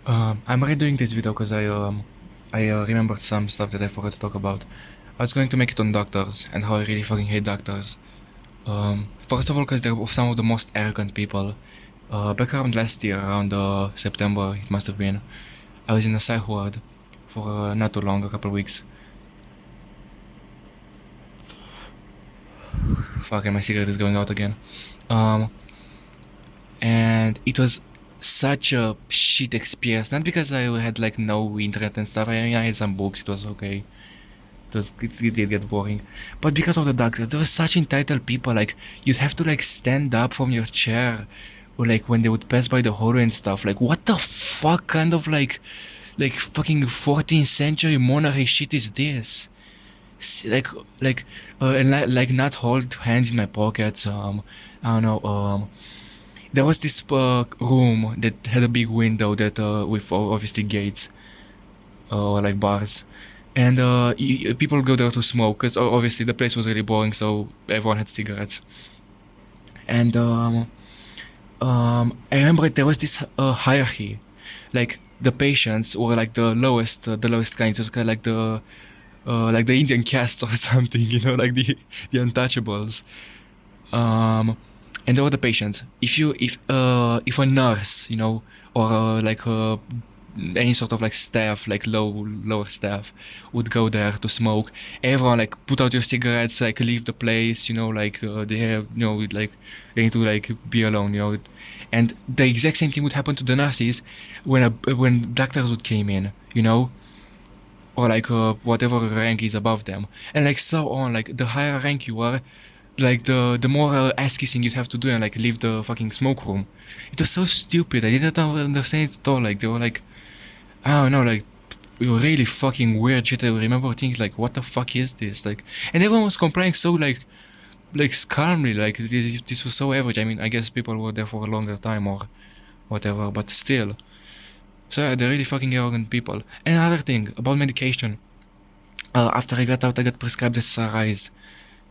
I'm redoing this video because I remembered some stuff that I forgot to talk about. I was going to make it on doctors and how I really fucking hate doctors. First of all, because they're some of the most arrogant people. Back around last year, around September, it must have been, I was in a psych ward for not too long, a couple weeks. Fucking my cigarette is going out again. Um, and it was such a shit experience. Not because I had like no internet and stuff. I had some books. It was okay. It did get boring, but because of the doctor, there were such entitled people. Like you'd have to like stand up from your chair, or like when they would pass by the hallway and stuff. Like what the fuck kind of like fucking 14th century monarchy shit is this? Like and like not hold hands in my pockets. I don't know. There was this room that had a big window that with obviously gates or like bars, and people go there to smoke because obviously the place was really boring, so everyone had cigarettes. And I remember there was this hierarchy, like the patients were like the lowest kind. It was kind of like the Indian caste or something, you know, like the untouchables. Um, and there were the patients. If a nurse, you know, or any sort of like staff, like lower staff, would go there to smoke, everyone like put out your cigarettes, like leave the place, you know, like they have, you know, like they need to like be alone, you know. And the exact same thing would happen to the nurses when doctors would came in, you know, or like whatever rank is above them, and like so on. Like the higher rank you are, like the more ass kissing you'd have to do and like leave the fucking smoke room. It was so stupid. I didn't understand it at all. Like they were like, I don't know, like really fucking weird shit. I remember thinking like, what the fuck is this? Like, and everyone was complaining so like calmly. Like this was so average. I mean, I guess people were there for a longer time or whatever, but still. So yeah, they're really fucking arrogant people. And another thing about medication. After I got out, I got prescribed SRIs.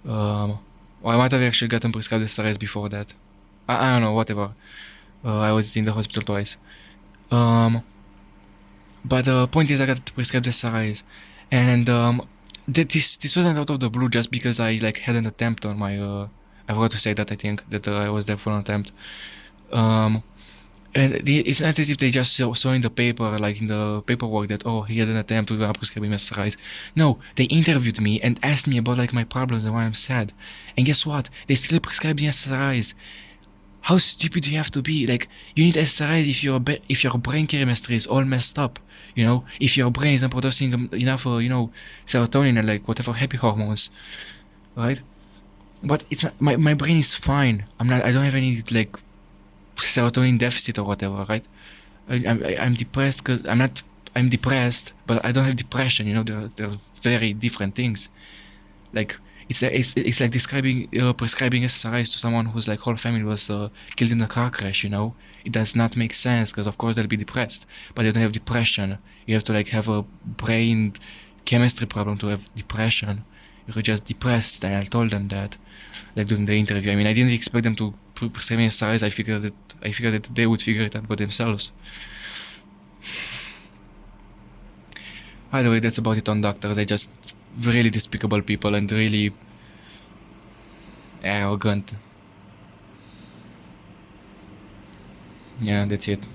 Um, or I might have actually gotten prescribed SRIs before that. I don't know, whatever. I was in the hospital twice. Um, but the point is, I got prescribed SRIs, and this wasn't out of the blue just because I like had an attempt on my. I forgot to say that I think that I was there for an attempt. Um, and it's not as if they just saw in the paper, like in the paperwork, that oh he had an attempt to prescribe him SRIs. No, they interviewed me and asked me about like my problems and why I'm sad. And guess what? They still prescribed me SRIs. How stupid do you have to be? Like you need SRIs if your brain chemistry is all messed up. You know, if your brain isn't producing enough, you know, serotonin and like whatever happy hormones, right? But it's not, my brain is fine. I don't have any like serotonin deficit or whatever, right? I'm depressed because I'm depressed, but I don't have depression. You know, there's very different things. Like it's like describing prescribing SSRIs to someone whose like whole family was killed in a car crash. You know, it does not make sense because of course they'll be depressed, but they don't have depression. You have to like have a brain chemistry problem to have depression. You're just depressed, and I told them that, like during the interview. I mean, I didn't expect them to prescribe me SSRIs. I figured that they would figure it out by themselves. By the way, that's about it on doctors. I just really despicable people and really arrogant. Yeah, that's it.